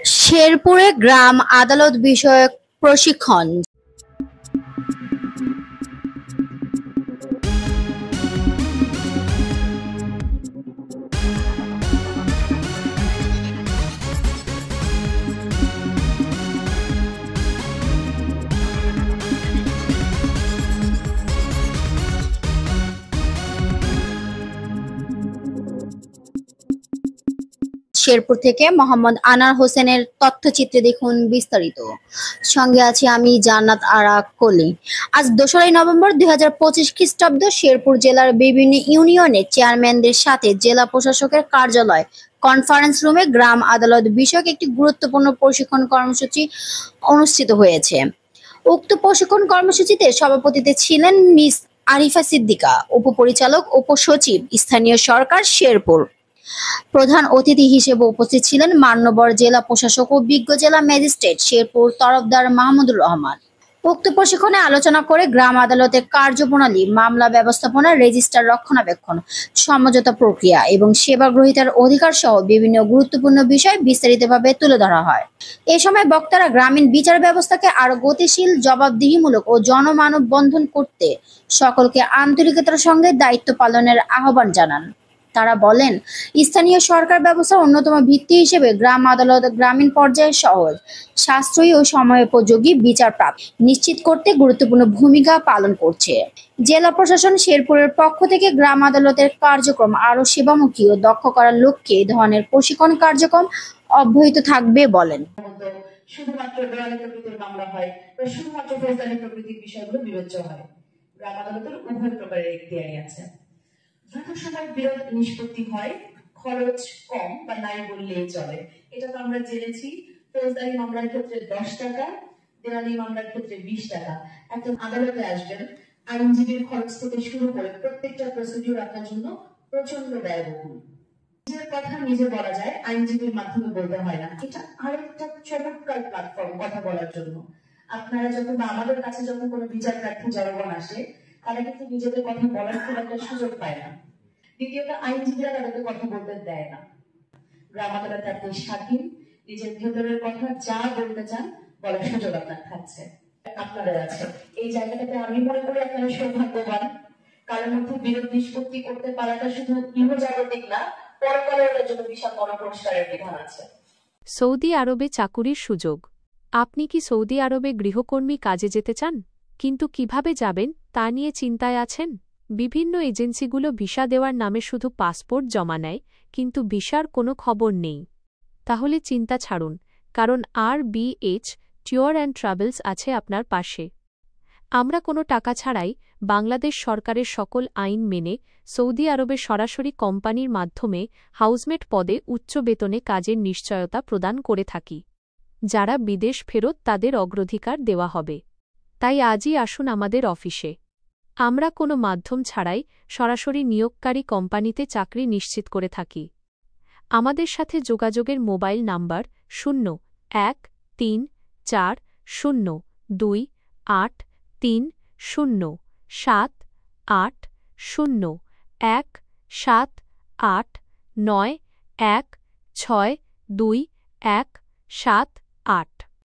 শেরপুরে গ্রাম আদালত বিষয়ক প্রশিক্ষণ। শেরপুর থেকে মোহাম্মদ আনার হোসেনের তথ্যচিত্রে দেখুন বিস্তারিত। সঙ্গে আছি আমি জান্নাত আরা কলি। আজ 2রা নভেম্বর 2025 খ্রিস্টাব্দ শেরপুর জেলার বিভিন্ন ইউনিয়নের চেয়ারম্যানদের সাথে জেলা প্রশাসকের কার্যালয় কনফারেন্স রুমে গ্রাম আদালত বিষয়ক একটি গুরুত্বপূর্ণ প্রশিক্ষণ কর্মসূচি অনুষ্ঠিত হয়েছে। উক্ত প্রশিক্ষণ কর্মসূচিতে সভাপতিত্বে ছিলেন মিস আরিফা সিদ্দিকা, উপপরিচালক উপসচিব স্থানীয় সরকার শেরপুর। প্রধান অতিথি হিসেবে উপস্থিত ছিলেন মান্যবর জেলা প্রশাসক ও বিজ্ঞ জেলা ম্যাজিস্ট্রেট শেরপুর তরফদার মাহমুদুর রহমান। উক্ত প্রশিক্ষণে আলোচনা করে গ্রাম আদালতের কার্যপ্রণালী, মামলা ব্যবস্থাপনা, রেজিস্টার রক্ষণাবেক্ষণ, সমঝোতা প্রক্রিয়া এবং সেবা গ্রহীতার অধিকার সহ বিভিন্ন গুরুত্বপূর্ণ বিষয় বিস্তারিতভাবে তুলে ধরা হয়। এ সময় বক্তারা গ্রামীণ বিচার ব্যবস্থাকে আরো গতিশীল, জবাবদিহিমূলক ও জনমানববন্ধন করতে সকলকে আন্তরিকতার সঙ্গে দায়িত্ব পালনের আহ্বান জানান। তারা বলেন, স্থানীয় সরকার ব্যবস্থার অন্যতম ভিত্তি হিসেবে গ্রাম আদালত গ্রামীণ পর্যায়ে সহজ, সাশ্রয়ী ও সময়োপযোগী বিচার প্রাপ্তি নিশ্চিত করতে গুরুত্বপূর্ণ ভূমিকা পালন করছে। জেলা প্রশাসন শেরপুরের পক্ষ থেকে গ্রাম আদালতের কার্যক্রম আরও সেবামুখী ও দক্ষ করার লক্ষ্যে এই ধরনের প্রশিক্ষণ কার্যক্রম অব্যাহত থাকবে বলেন। শুধুমাত্র দেওয়ানি প্রকৃতির মামলা হয় বা শুধুমাত্র ফৌজদারি প্রকৃতির বিষয়গুলো বিবেচ্য হয়। গ্রাম আদালতের উভয় প্রকারের এখতিয়ারই আছে। দ্রুত সময় বিরোধ নিষ্পত্তি হয়, খরচ কম বা নাই বললেই চলে। এটা তো আমরা জেনেছি। ফৌজদারি মামলার ক্ষেত্রে 10 টাকা, দেওয়ানি মামলার ক্ষেত্রে 20 টাকা। একজন আদালতে আসবেন, আইনজীবীর খরচ থেকে শুরু করে প্রত্যেকটা প্রসিডিউর আপনার জন্য প্রচন্ড ব্যয়বহুল। নিজের কথা নিজে বলা যায়, আইনজীবীর মাধ্যমে বলতে হয় না। এটা আরেকটা চমৎকার প্ল্যাটফর্ম কথা বলার জন্য। আপনারা যখন বা আমাদের কাছে যখন কোনো বিচার প্রার্থী জনগণ আসে, তারা কিন্তু নিজেদের কথা বলার খুব একটা সুযোগ পায় না। দ্বিতীয়ত, আইনজীবীরা তাদেরকে কথা বলতে দেয় না। গ্রাম আদালতে আপনি স্বাধীন, নিজের ভেতরের কথা যা বলতে চান বলার সুযোগ আপনার থাকছে, আপনাদের আছে। এই জায়গাটাতে আমি মনে করি আপনারা সৌভাগ্যবান। কারোর মধ্যে বিরোধ নিষ্পত্তি করতে পারাটা শুধু ইহজাগতিক না, পরকালে ওটার জন্য বিশাল বড় পুরস্কারের বিধান আছে। সৌদি আরবে চাকুরির সুযোগ। আপনি কি সৌদি আরবে গৃহকর্মী কাজে যেতে চান, কিন্তু কিভাবে যাবেন তা নিয়ে চিন্তায় আছেন? বিভিন্ন এজেন্সিগুলো ভিসা দেওয়ার নামে শুধু পাসপোর্ট জমা নেয়, কিন্তু ভিসার কোনো খবর নেই। তাহলে চিন্তা ছাড়ুন, কারণ RBH ট্যুর অ্যান্ড ট্রাভেলস আছে আপনার পাশে। আমরা কোনো টাকা ছাড়াই বাংলাদেশ সরকারের সকল আইন মেনে সৌদি আরবে সরাসরি কোম্পানির মাধ্যমে হাউসমেট পদে উচ্চ বেতনে কাজের নিশ্চয়তা প্রদান করে থাকি। যারা বিদেশ ফেরত তাদের অগ্রাধিকার দেওয়া হবে। তাই আজই আসুন আমাদের অফিসে। আমরা কোনো মাধ্যম ছাড়াই সরাসরি নিয়োগকারী কোম্পানিতে চাকরি নিশ্চিত করে থাকি। আমাদের সাথে যোগাযোগের মোবাইল নাম্বার 0134030780178916211778।